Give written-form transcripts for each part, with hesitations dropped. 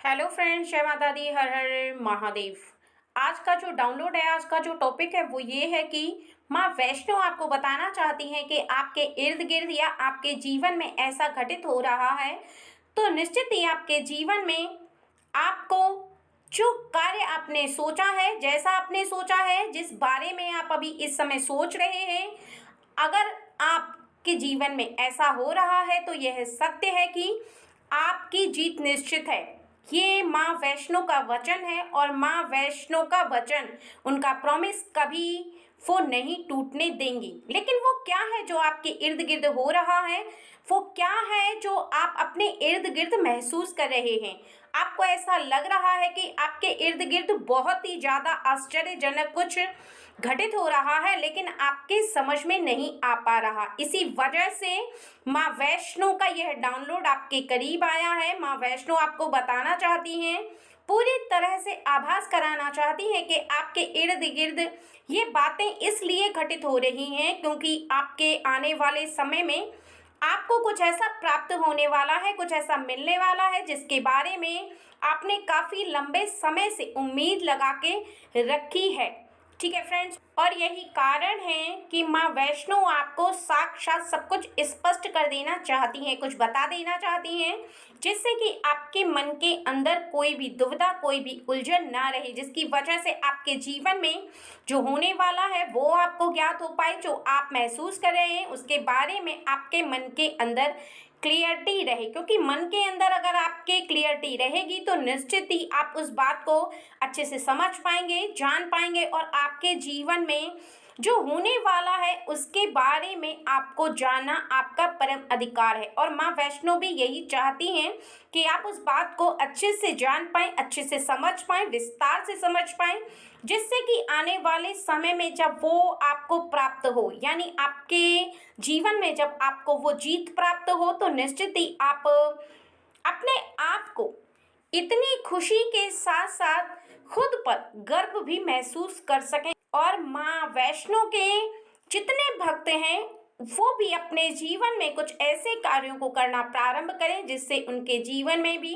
Hello friends, जय माता दी, हर हर महादेव। आज का जो डाउनलोड है, आज का जो टॉपिक है वो ये है कि माँ वैष्णो आपको बताना चाहती हैं कि आपके इर्द गिर्द या आपके जीवन में ऐसा घटित हो रहा है तो निश्चित ही आपके जीवन में आपको जो कार्य आपने सोचा है, जैसा आपने सोचा है, जिस बारे में आप अभी इस समय सोच रहे हैं, अगर आपके जीवन में ऐसा हो रहा है तो यह सत्य है कि आपकी जीत निश्चित है। ये माँ वैष्णो का वचन है और माँ वैष्णो का वचन, उनका प्रॉमिस कभी वो नहीं टूटने देंगी। लेकिन वो क्या है जो आपके इर्द गिर्द हो रहा है, वो क्या है जो आप अपने इर्द गिर्द महसूस कर रहे हैं। आपको ऐसा लग रहा है कि आपके इर्द गिर्द बहुत ही ज़्यादा आश्चर्यजनक कुछ घटित हो रहा है, लेकिन आपके समझ में नहीं आ पा रहा। इसी वजह से माँ वैष्णो का यह डाउनलोड आपके करीब आया है। माँ वैष्णो आपको बताना चाहती हैं, पूरी तरह से आभास कराना चाहती हैं कि आपके इर्द गिर्द ये बातें इसलिए घटित हो रही हैं क्योंकि आपके आने वाले समय में आपको कुछ ऐसा प्राप्त होने वाला है, कुछ ऐसा मिलने वाला है जिसके बारे में आपने काफ़ी लंबे समय से उम्मीद लगा के रखी है। ठीक है फ्रेंड्स, और यही कारण है कि माँ वैष्णो आपको साक्षात सब कुछ स्पष्ट कर देना चाहती हैं, कुछ बता देना चाहती हैं, जिससे कि आपके मन के अंदर कोई भी दुविधा, कोई भी उलझन ना रहे, जिसकी वजह से आपके जीवन में जो होने वाला है वो आपको ज्ञात हो पाए। जो आप महसूस कर रहे हैं उसके बारे में आपके मन के अंदर क्लियरिटी रहे, क्योंकि मन के अंदर अगर आपके क्लियरिटी रहेगी तो निश्चित ही आप उस बात को अच्छे से समझ पाएंगे, जान पाएंगे और आपके जीवन में जो होने वाला है उसके बारे में आपको जानना आपका परम अधिकार है। और माँ वैष्णो भी यही चाहती हैं कि आप उस बात को अच्छे से जान पाएं, अच्छे से समझ पाएं, विस्तार से समझ पाएं, जिससे कि आने वाले समय में जब वो आपको प्राप्त हो, यानी आपके जीवन में जब आपको वो जीत प्राप्त हो, तो निश्चित ही आप अपने आप को इतनी खुशी के साथ साथ खुद पर गर्व भी महसूस कर सकें। और माँ वैष्णो के जितने भक्त हैं वो भी अपने जीवन में कुछ ऐसे कार्यों को करना प्रारंभ करें जिससे उनके जीवन में भी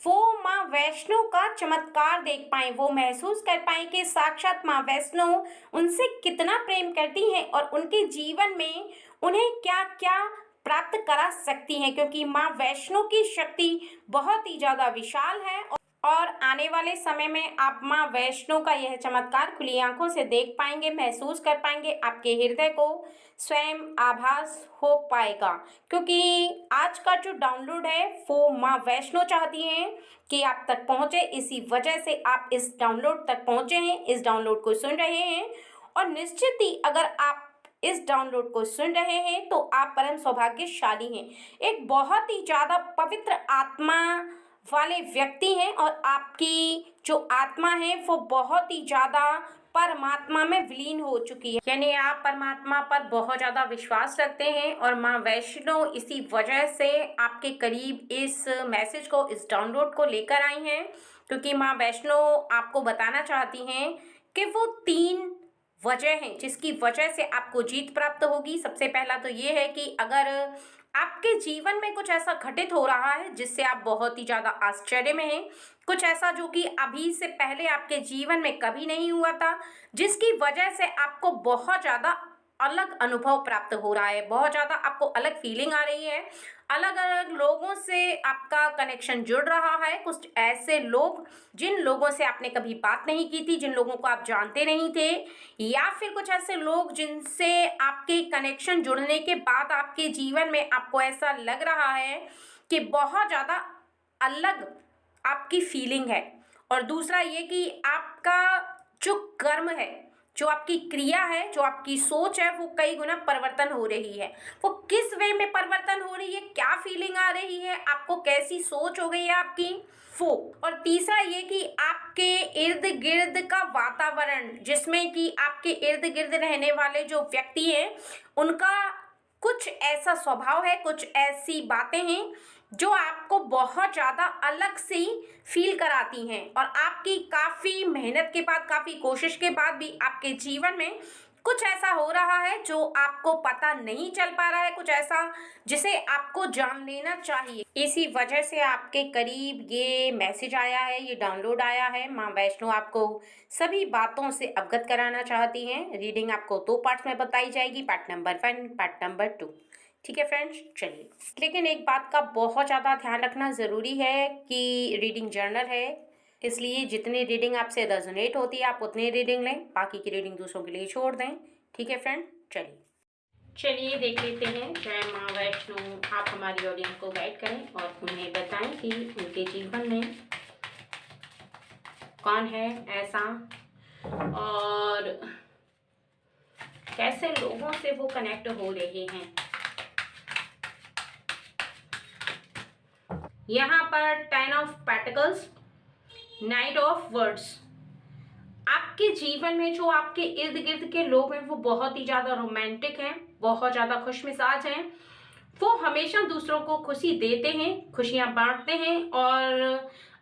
वो माँ वैष्णो का चमत्कार देख पाएं, वो महसूस कर पाएं कि साक्षात माँ वैष्णो उनसे कितना प्रेम करती हैं और उनके जीवन में उन्हें क्या क्या प्राप्त करा सकती हैं, क्योंकि माँ वैष्णो की शक्ति बहुत ही ज़्यादा विशाल है। और आने वाले समय में आप माँ वैष्णो का यह चमत्कार खुली आंखों से देख पाएंगे, महसूस कर पाएंगे, आपके हृदय को स्वयं आभास हो पाएगा। क्योंकि आज का जो डाउनलोड है वो माँ वैष्णो चाहती हैं कि आप तक पहुँचे, इसी वजह से आप इस डाउनलोड तक पहुँचे हैं, इस डाउनलोड को सुन रहे हैं। और निश्चित ही अगर आप इस डाउनलोड को सुन रहे हैं तो आप परम सौभाग्यशाली हैं, एक बहुत ही ज़्यादा पवित्र आत्मा वाले व्यक्ति हैं और आपकी जो आत्मा है वो बहुत ही ज़्यादा परमात्मा में विलीन हो चुकी है, यानी आप परमात्मा पर बहुत ज़्यादा विश्वास रखते हैं। और माँ वैष्णो इसी वजह से आपके करीब इस मैसेज को, इस डाउनलोड को लेकर आई हैं, क्योंकि माँ वैष्णो आपको बताना चाहती हैं कि वो 3 वजह हैं जिसकी वजह से आपको जीत प्राप्त होगी। सबसे पहला तो ये है कि अगर आपके जीवन में कुछ ऐसा घटित हो रहा है जिससे आप बहुत ही ज़्यादा आश्चर्य में हैं, कुछ ऐसा जो कि अभी से पहले आपके जीवन में कभी नहीं हुआ था, जिसकी वजह से आपको बहुत ज़्यादा अलग अनुभव प्राप्त हो रहा है, बहुत ज़्यादा आपको अलग फीलिंग आ रही है, अलग अलग लोगों से आपका कनेक्शन जुड़ रहा है। कुछ ऐसे लोग जिन लोगों से आपने कभी बात नहीं की थी, जिन लोगों को आप जानते नहीं थे, या फिर कुछ ऐसे लोग जिनसे आपके कनेक्शन जुड़ने के बाद आपके जीवन में आपको ऐसा लग रहा है कि बहुत ज़्यादा अलग आपकी फीलिंग है। और दूसरा ये कि आपका जो कर्म है, जो आपकी क्रिया है, जो आपकी सोच है, वो कई गुना परिवर्तन हो रही है। वो किस वे में परिवर्तन हो रही है, क्या फीलिंग आ रही है, आपको कैसी सोच हो गई है आपकी वो। और तीसरा ये कि आपके इर्द गिर्द का वातावरण, जिसमें कि आपके इर्द गिर्द रहने वाले जो व्यक्ति हैं उनका कुछ ऐसा स्वभाव है, कुछ ऐसी बातें हैं जो आपको बहुत ज़्यादा अलग सी फील कराती हैं। और आपकी काफ़ी मेहनत के बाद, काफ़ी कोशिश के बाद भी आपके जीवन में कुछ ऐसा हो रहा है जो आपको पता नहीं चल पा रहा है, कुछ ऐसा जिसे आपको जान लेना चाहिए। इसी वजह से आपके करीब ये मैसेज आया है, ये डाउनलोड आया है। माँ वैष्णो आपको सभी बातों से अवगत कराना चाहती हैं। रीडिंग आपको 2 पार्ट्स में बताई जाएगी, पार्ट नंबर 1, पार्ट नंबर 2। ठीक है फ्रेंड्स, चलिए। लेकिन एक बात का बहुत ज़्यादा ध्यान रखना ज़रूरी है कि रीडिंग जर्नल है, इसलिए जितनी रीडिंग आपसे रेजोनेट होती है आप उतनी रीडिंग लें, बाकी की रीडिंग दूसरों के लिए छोड़ दें। ठीक है फ्रेंड, चलिए देख लेते हैं। जय माँ वैष्णो, आप हमारी ऑडियंस को गाइड करें और उन्हें बताएं कि उनके जीवन में कौन है ऐसा और कैसे लोगों से वो कनेक्ट हो रहे हैं। यहाँ पर 10 of pentacles, night of words. आपके जीवन में जो आपके इर्द गिर्द के लोग हैं वो बहुत ही ज़्यादा रोमांटिक हैं, बहुत ज़्यादा खुशमिजाज हैं। वो हमेशा दूसरों को खुशी देते हैं, खुशियाँ बांटते हैं और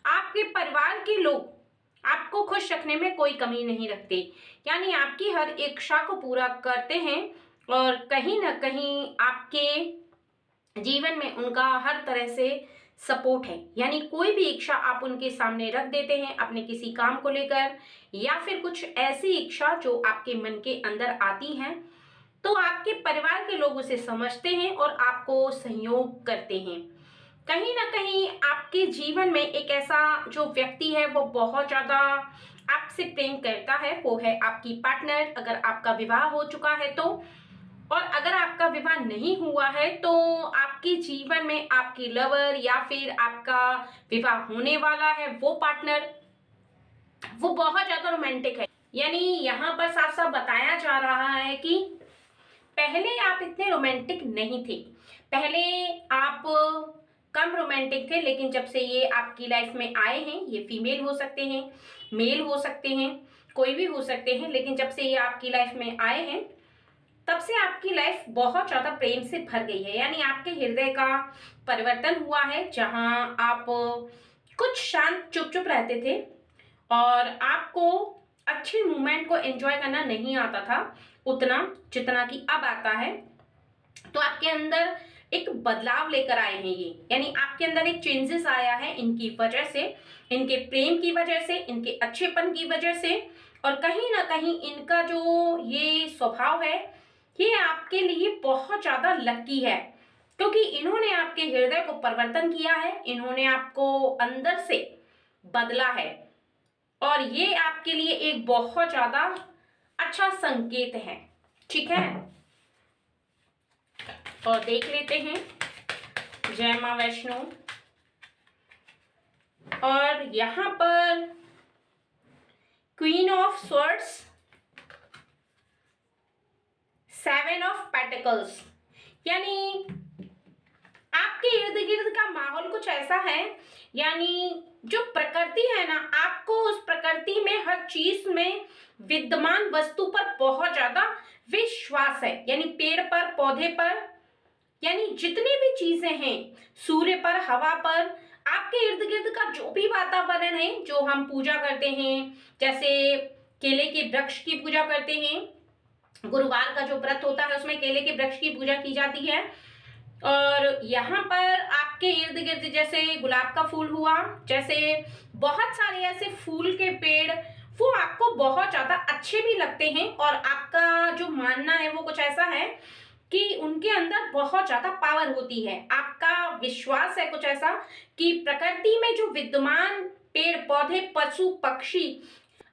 आपके परिवार के लोग आपको खुश रखने में कोई कमी नहीं रखते, यानी आपकी हर इच्छा को पूरा करते हैं और कहीं ना कहीं आपके जीवन में उनका हर तरह से सपोर्ट है। यानी कोई भी इच्छा आप उनके सामने रख देते हैं अपने किसी काम को लेकर या फिर कुछ ऐसी इच्छा जो आपके मन के अंदर आती हैं, तो आपके परिवार के लोग उसे समझते हैं और आपको सहयोग करते हैं। कहीं ना कहीं आपके जीवन में एक ऐसा जो व्यक्ति है वो बहुत ज़्यादा आपसे प्रेम करता है, वो है आपकी पार्टनर। अगर आपका विवाह हो चुका है तो, और अगर आपका विवाह नहीं हुआ है तो आपके जीवन में आपकी लवर या फिर आपका विवाह होने वाला है वो पार्टनर, वो बहुत ज्यादा रोमांटिक है। यानी यहाँ पर साफ साफ बताया जा रहा है कि पहले आप इतने रोमांटिक नहीं थे, पहले आप कम रोमांटिक थे, लेकिन जब से ये आपकी लाइफ में आए हैं, ये फीमेल हो सकते हैं, मेल हो सकते हैं, कोई भी हो सकते हैं, लेकिन जब से ये आपकी लाइफ में आए हैं तब से आपकी लाइफ बहुत ज्यादा प्रेम से भर गई है। यानी आपके हृदय का परिवर्तन हुआ है, जहां आप कुछ शांत चुप चुप रहते थे और आपको अच्छे मोमेंट को एंजॉय करना नहीं आता था उतना जितना कि अब आता है। तो आपके अंदर एक बदलाव लेकर आए हैं ये, यानी आपके अंदर एक चेंजेस आया है इनकी वजह से, इनके प्रेम की वजह से, इनके अच्छेपन की वजह से। और कहीं ना कहीं इनका जो ये स्वभाव है ये आपके लिए बहुत ज्यादा लकी है, क्योंकि इन्होंने आपके हृदय को परिवर्तन किया है, इन्होंने आपको अंदर से बदला है और ये आपके लिए एक बहुत ज्यादा अच्छा संकेत है। ठीक है, और देख लेते हैं जय मां वैष्णो। और यहां पर queen of swords, 7 of pentacles, यानी आपके इर्द गिर्द का माहौल कुछ ऐसा है, यानी जो प्रकृति है ना, आपको उस प्रकृति में हर चीज में विद्यमान वस्तु पर बहुत ज्यादा विश्वास है। यानी पेड़ पर, पौधे पर, यानी जितनी भी चीजें हैं, सूर्य पर, हवा पर, आपके इर्द गिर्द का जो भी वातावरण है, जो हम पूजा करते हैं, जैसे केले के वृक्ष की पूजा करते हैं, गुरुवार का जो व्रत होता है उसमें केले के वृक्ष की पूजा की जाती है। और यहाँ पर आपके इर्द गिर्द जैसे गुलाब का फूल हुआ, जैसे बहुत सारे ऐसे फूल के पेड़, वो आपको बहुत ज्यादा अच्छे भी लगते हैं। और आपका जो मानना है वो कुछ ऐसा है कि उनके अंदर बहुत ज्यादा पावर होती है। आपका विश्वास है कुछ ऐसा कि प्रकृति में जो विद्यमान पेड़ पौधे, पशु पक्षी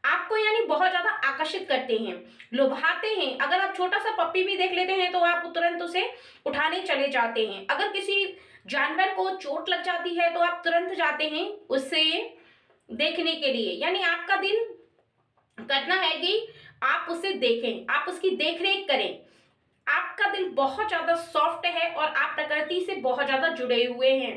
आपको यानी बहुत ज्यादा आकर्षित करते हैं, लुभाते हैं। अगर आप छोटा सा पप्पी भी देख लेते हैं तो आप तुरंत उसे उठाने चले जाते हैं। अगर किसी जानवर को चोट लग जाती है तो आप तुरंत जाते हैं उसे देखने के लिए। यानी आपका दिल करना है कि आप उसे देखें, आप उसकी देखरेख करें। आपका दिल बहुत ज्यादा सॉफ्ट है और आप प्रकृति से बहुत ज्यादा जुड़े हुए हैं।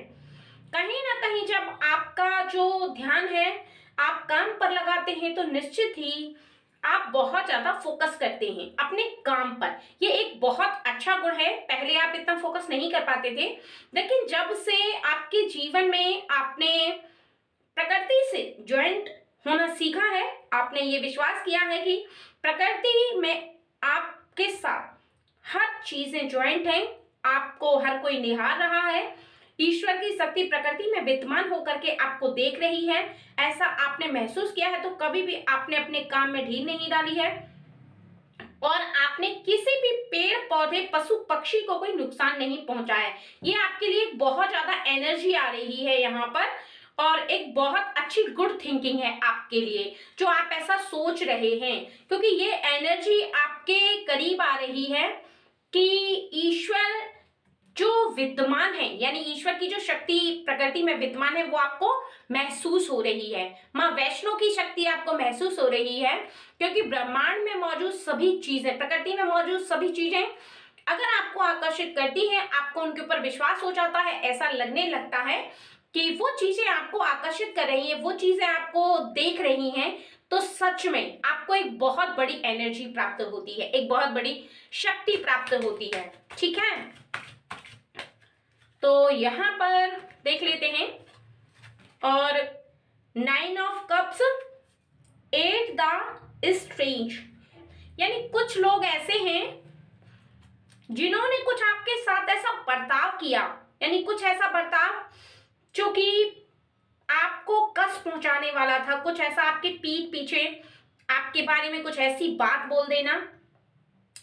कहीं ना कहीं जब आपका जो ध्यान है आप काम पर लगाते हैं तो निश्चित ही आप बहुत ज्यादा फोकस करते हैं अपने काम पर। ये एक बहुत अच्छा गुण है। पहले आप इतना फोकस नहीं कर पाते थे, लेकिन जब से आपके जीवन में आपने प्रकृति से ज्वाइंट होना सीखा है, आपने ये विश्वास किया है कि प्रकृति में आपके साथ हर चीजें ज्वाइंट हैं, आपको हर कोई निहार रहा है। ईश्वर की शक्ति प्रकृति में विद्यमान होकर के आपको देख रही है। ऐसा आपने महसूस किया है तो कभी भी आपने अपने काम में ढील नहीं डाली है और आपने किसी भी पेड़ पौधे पशु पक्षी को कोई नुकसान नहीं पहुंचाया है। ये आपके लिए बहुत ज्यादा एनर्जी आ रही है यहाँ पर और एक बहुत अच्छी गुड थिंकिंग है आपके लिए जो आप ऐसा सोच रहे हैं, क्योंकि ये एनर्जी आपके करीब आ रही है कि ईश्वर जो विद्यमान है, यानी ईश्वर की जो शक्ति प्रकृति में विद्यमान है वो आपको महसूस हो रही है। माँ वैष्णो की शक्ति आपको महसूस हो रही है, क्योंकि ब्रह्मांड में मौजूद सभी चीजें, प्रकृति में मौजूद सभी चीजें अगर आपको आकर्षित करती हैं, आपको उनके ऊपर विश्वास हो जाता है, ऐसा लगने लगता है कि वो चीजें आपको आकर्षित कर रही हैं, वो चीजें आपको देख रही हैं, तो सच में आपको एक बहुत बड़ी एनर्जी प्राप्त होती है, एक बहुत बड़ी शक्ति प्राप्त होती है। ठीक है, तो यहां पर देख लेते हैं। और 9 ऑफ कप्स, 8 द स्ट्रेंज, यानी कुछ लोग ऐसे हैं जिन्होंने कुछ आपके साथ ऐसा बर्ताव किया, यानी कुछ ऐसा बर्ताव जो कि आपको कष्ट पहुंचाने वाला था, कुछ ऐसा आपके पीठ पीछे आपके बारे में कुछ ऐसी बात बोल देना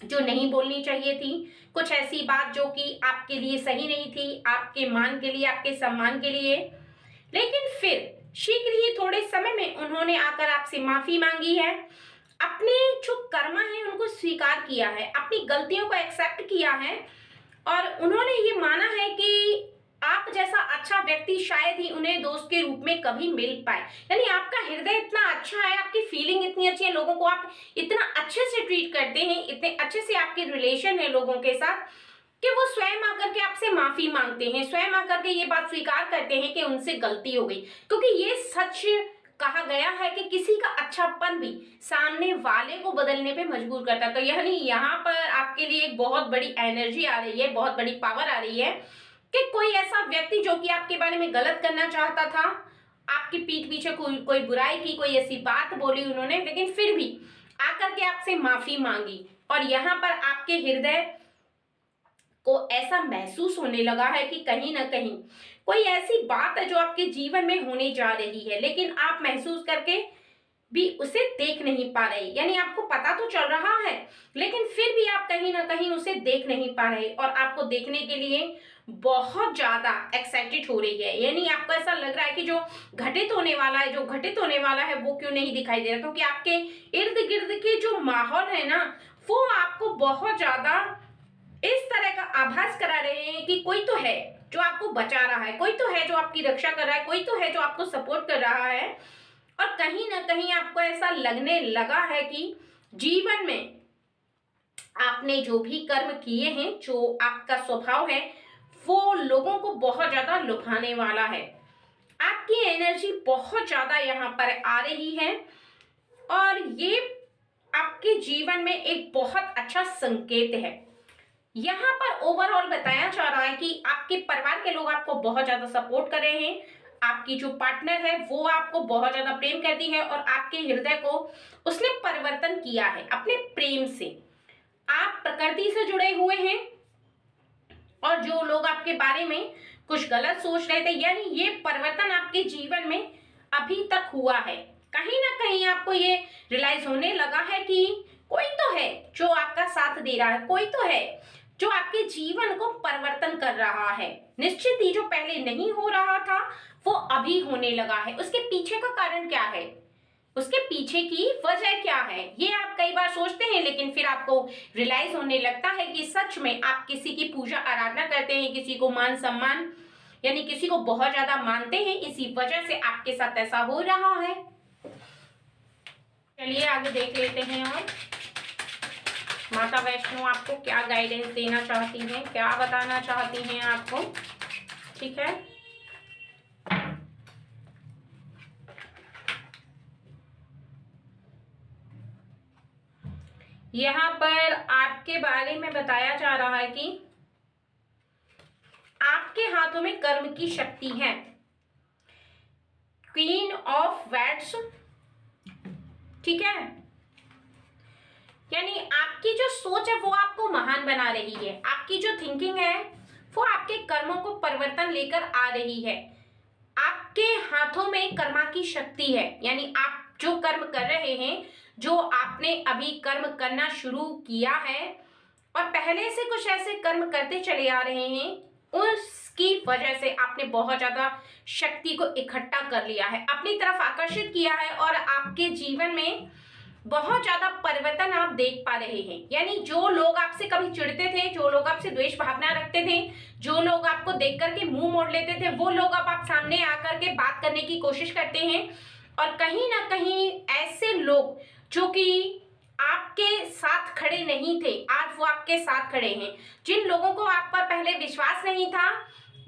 जो नहीं बोलनी चाहिए थी, कुछ ऐसी बात जो कि आपके लिए सही नहीं थी, आपके मान के लिए, आपके सम्मान के लिए, लेकिन फिर शीघ्र ही थोड़े समय में उन्होंने आकर आपसे माफी मांगी है, अपने जो कर्म है उनको स्वीकार किया है, अपनी गलतियों को एक्सेप्ट किया है और उन्होंने ये माना है कि आप जैसा अच्छा व्यक्ति शायद ही उन्हें दोस्त के रूप में कभी मिल पाए। यानी आपका हृदय इतना अच्छा है, आपकी फीलिंग इतनी अच्छी है, लोगों को आप इतना अच्छे से ट्रीट करते हैं, इतने अच्छे से आपके रिलेशन है लोगों के साथ कि वो स्वयं आकर के आपसे माफी मांगते हैं, स्वयं आकर के ये बात स्वीकार करते हैं कि उनसे गलती हो गई, क्योंकि ये सच कहा गया है कि किसी का अच्छापन भी सामने वाले को बदलने पे मजबूर करता है। तो यानी यहाँ पर आपके लिए एक बहुत बड़ी एनर्जी आ रही है, बहुत बड़ी पावर आ रही है कि कोई ऐसा व्यक्ति जो कि आपके बारे में गलत करना चाहता था, आपकी पीठ पीछे कोई बुराई की, कोई ऐसी बात बोली उन्होंने, लेकिन फिर भी आकर के आपसे माफी मांगी और यहाँ पर आपके हृदय को ऐसा महसूस होने लगा है कि कहीं ना कहीं कोई ऐसी बात है जो आपके जीवन में होने जा रही है, लेकिन आप महसूस करके भी उसे देख नहीं पा रहे। यानी आपको पता तो चल रहा है लेकिन फिर भी आप कहीं ना कहीं उसे देख नहीं पा रहे और आपको देखने के लिए बहुत ज्यादा एक्साइटेड हो रही है। यानी आपको ऐसा लग रहा है कि जो घटित होने वाला है, जो घटित होने वाला है वो क्यों नहीं दिखाई दे रहा, क्योंकि आपके इर्द गिर्द के जो माहौल है ना वो आपको बहुत ज्यादा इस तरह का आभास करा रहे हैं कि कोई तो है जो आपको बचा रहा है, कोई तो है जो आपकी रक्षा कर रहा है, कोई तो है जो आपको सपोर्ट कर रहा है। और कहीं ना कहीं आपको ऐसा लगने लगा है कि जीवन में आपने जो भी कर्म किए हैं, जो आपका स्वभाव है वो लोगों को बहुत ज्यादा लुभाने वाला है। आपकी एनर्जी बहुत ज्यादा यहाँ पर आ रही है और ये आपके जीवन में एक बहुत अच्छा संकेत है। यहाँ पर ओवरऑल बताया जा रहा है कि आपके परिवार के लोग आपको बहुत ज्यादा सपोर्ट कर रहे हैं, आपकी जो पार्टनर है वो आपको बहुत ज्यादा प्रेम करती है और आपके हृदय को उसने परिवर्तन किया है अपने प्रेम से। आप प्रकृति से जुड़े हुए हैं और जो लोग आपके बारे में कुछ गलत सोच रहे थे, यानी ये परिवर्तन आपके जीवन में अभी तक हुआ है। कहीं ना कहीं आपको ये रियलाइज होने लगा है कि कोई तो है जो आपका साथ दे रहा है, कोई तो है जो आपके जीवन को परिवर्तन कर रहा है। निश्चित ही जो पहले नहीं हो रहा था वो अभी होने लगा है। उसके पीछे का कारण क्या है, उसके पीछे की वजह क्या है, ये आप कई बार सोचते हैं लेकिन फिर आपको रियलाइज होने लगता है कि सच में आप किसी की पूजा आराधना करते हैं, किसी को मान सम्मान यानी किसी को बहुत ज्यादा मानते हैं, इसी वजह से आपके साथ ऐसा हो रहा है। चलिए आगे देख लेते हैं और माता वैष्णो आपको क्या गाइडेंस देना चाहती हैं, क्या बताना चाहती हैं आपको। ठीक है, यहाँ पर आपके बारे में बताया जा रहा है कि आपके हाथों में कर्म की शक्ति है। क्वीन ऑफ वैट्स, ठीक है, यानी आपकी जो सोच है वो आपको महान बना रही है। आपकी जो थिंकिंग है वो आपके कर्मों को परिवर्तन लेकर आ रही है। आपके हाथों में कर्मा की शक्ति है। यानी आप जो कर्म कर रहे हैं, जो आपने अभी कर्म करना शुरू किया है और पहले से कुछ ऐसे कर्म करते चले आ रहे हैं, उसकी वजह से आपने बहुत ज्यादा शक्ति को इकट्ठा कर लिया है, अपनी तरफ आकर्षित किया है और आपके जीवन में बहुत ज्यादा परिवर्तन आप देख पा रहे हैं। यानी जो लोग आपसे कभी चिढ़ते थे, जो लोग आपसे द्वेष भावना रखते थे, जो लोग आपको देख करके मुंह मोड़ लेते थे, वो लोग अब आप सामने आकर के बात करने की कोशिश करते हैं। और कहीं ना कहीं ऐसे लोग जो कि आपके साथ खड़े नहीं थे, आज वो आपके साथ खड़े हैं। जिन लोगों को आप पर पहले विश्वास नहीं था,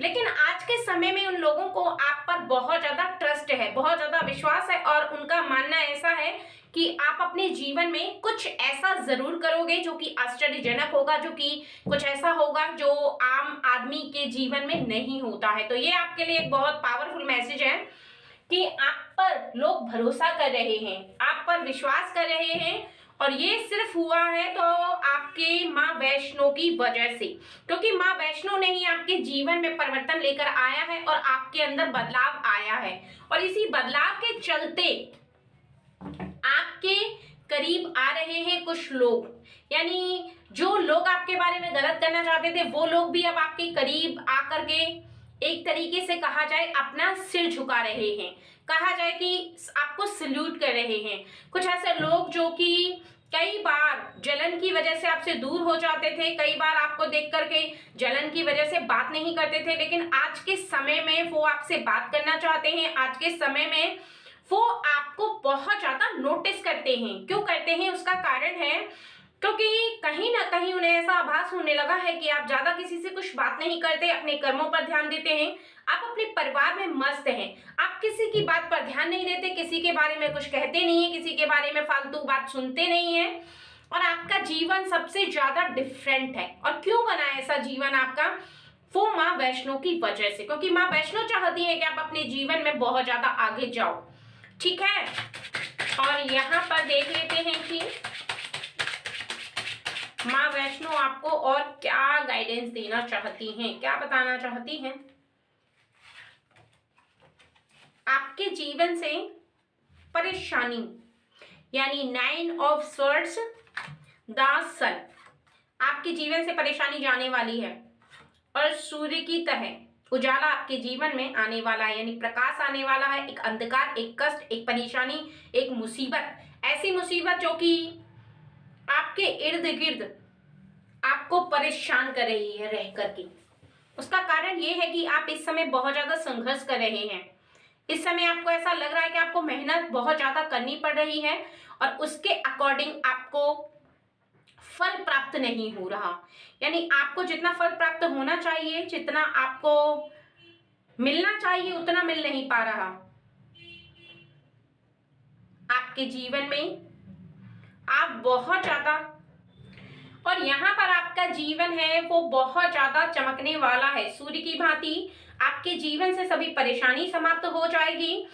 लेकिन आज के समय में उन लोगों को आप पर बहुत ज्यादा ट्रस्ट है, बहुत ज्यादा विश्वास है और उनका मानना ऐसा है कि आप अपने जीवन में कुछ ऐसा जरूर करोगे जो कि आश्चर्यजनक होगा, जो कि कुछ ऐसा होगा जो आम आदमी के जीवन में नहीं होता है। तो ये आपके लिए एक बहुत पावरफुल मैसेज है कि आप पर लोग भरोसा कर रहे हैं, आप पर विश्वास कर रहे हैं। और ये सिर्फ हुआ है तो आपके माँ वैष्णो की वजह से, क्योंकि माँ वैष्णो ने ही आपके जीवन में परिवर्तन लेकर आया है और आपके अंदर बदलाव आया है। और इसी बदलाव के चलते आपके करीब आ रहे हैं कुछ लोग। यानी जो लोग आपके बारे में गलत करना चाहते थे, वो लोग भी अब आपके करीब आकर के एक तरीके से कहा जाए अपना सिर झुका रहे हैं, कहा जाए कि आपको सल्यूट कर रहे हैं। कुछ ऐसे लोग जो कि कई बार जलन की वजह से आपसे दूर हो जाते थे, कई बार आपको देख करके जलन की वजह से बात नहीं करते थे, लेकिन आज के समय में वो आपसे बात करना चाहते हैं। आज के समय में वो आपको बहुत ज्यादा नोटिस करते हैं। क्यों करते हैं, उसका कारण है क्योंकि कहीं ना कहीं उन्हें ऐसा आभास होने लगा है कि आप ज्यादा किसी से कुछ बात नहीं करते, अपने कर्मों पर ध्यान देते हैं, आप अपने परिवार में मस्त हैं, आप किसी की बात पर ध्यान नहीं देते, किसी के बारे में कुछ कहते नहीं है, किसी के बारे में फालतू बात सुनते नहीं है। और आपका जीवन सबसे ज्यादा डिफरेंट है। और क्यों बना ऐसा जीवन आपका, वो माँ वैष्णो की वजह से, क्योंकि माँ वैष्णो चाहती है कि आप अपने जीवन में बहुत ज्यादा आगे जाओ। ठीक है, और यहाँ पर देख लेते हैं कि माँ वैष्णो आपको और क्या गाइडेंस देना चाहती हैं, क्या बताना चाहती हैं। आपके जीवन से परेशानी, यानी 9 ऑफ स्वॉर्ड्स, द सन, आपके जीवन से परेशानी जाने वाली है और सूर्य की तरह उजाला आपके जीवन में आने वाला है। यानी प्रकाश आने वाला है। एक अंधकार, एक कष्ट, एक परेशानी, एक मुसीबत, ऐसी मुसीबत जो कि आपके इर्द गिर्द आपको परेशान कर रही है रह करके। उसका कारण ये है कि आप इस समय बहुत ज्यादा संघर्ष कर रहे हैं। इस समय आपको ऐसा लग रहा है कि आपको मेहनत बहुत ज्यादा करनी पड़ रही है और उसके अकॉर्डिंग आपको फल प्राप्त नहीं हो रहा। यानी आपको जितना फल प्राप्त होना चाहिए, जितना आपको मिलना चाहिए, उतना मिल नहीं पा रहा। आपके जीवन में आप बहुत ज्यादा, और यहाँ पर आपका जीवन है वो बहुत ज्यादा चमकने वाला है सूर्य की भांति। आपके जीवन से सभी परेशानी समाप्त हो जाएगी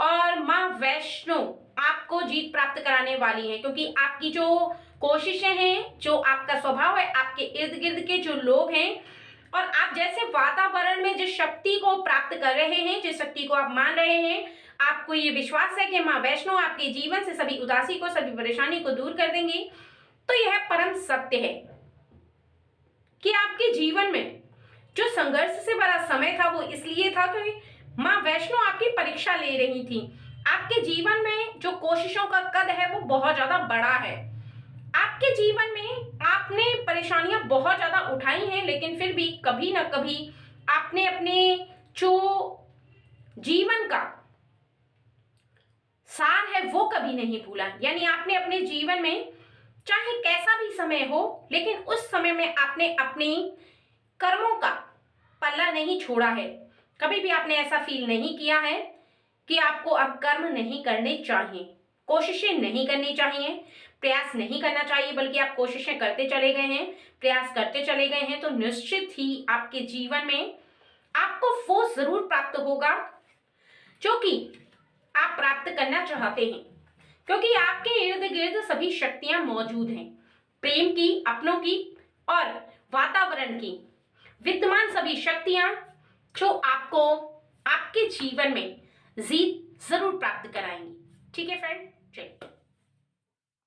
और माँ वैष्णो आपको जीत प्राप्त कराने वाली है, क्योंकि आपकी जो कोशिशें हैं, जो आपका स्वभाव है, आपके इर्द गिर्द के जो लोग हैं और आप जैसे वातावरण में जिस शक्ति को प्राप्त कर रहे हैं, जिस शक्ति को आप मान रहे हैं, आपको ये विश्वास है कि माँ वैष्णो आपके जीवन से सभी उदासी को, सभी परेशानी को दूर कर देंगी। तो यह परम सत्य है कि आपके जीवन में जो संघर्ष से भरा समय था वो इसलिए था कि माँ वैष्णो आपकी परीक्षा ले रही थी। आपके जीवन में जो कोशिशों का कद है वो बहुत ज्यादा बड़ा है। आपके जीवन में आपने परेशानियां बहुत ज्यादा उठाई हैं, लेकिन फिर भी कभी ना कभी आपने अपने जो जीवन का सार है वो कभी नहीं भूला। यानी आपने अपने जीवन में चाहे कैसा भी समय हो, लेकिन उस समय में आपने अपनी कर्मों का पल्ला नहीं छोड़ा है। कभी भी आपने ऐसा फील नहीं किया है कि आपको अब कर्म नहीं करने चाहिए, कोशिशें नहीं करनी चाहिए, प्रयास नहीं करना चाहिए, बल्कि आप कोशिशें करते चले गए हैं, प्रयास करते चले गए हैं, तो निश्चित ही आपके जीवन में आपको वो जरूर प्राप्त होगा जो कि आप प्राप्त करना चाहते हैं। क्योंकि आपके इर्द गिर्द सभी शक्तियां मौजूद हैं, प्रेम की, अपनों की और वातावरण की विद्यमान सभी शक्तियां जो आपको आपके जीवन में जीत जरूर प्राप्त कराएंगी। ठीक है फ्रेंड।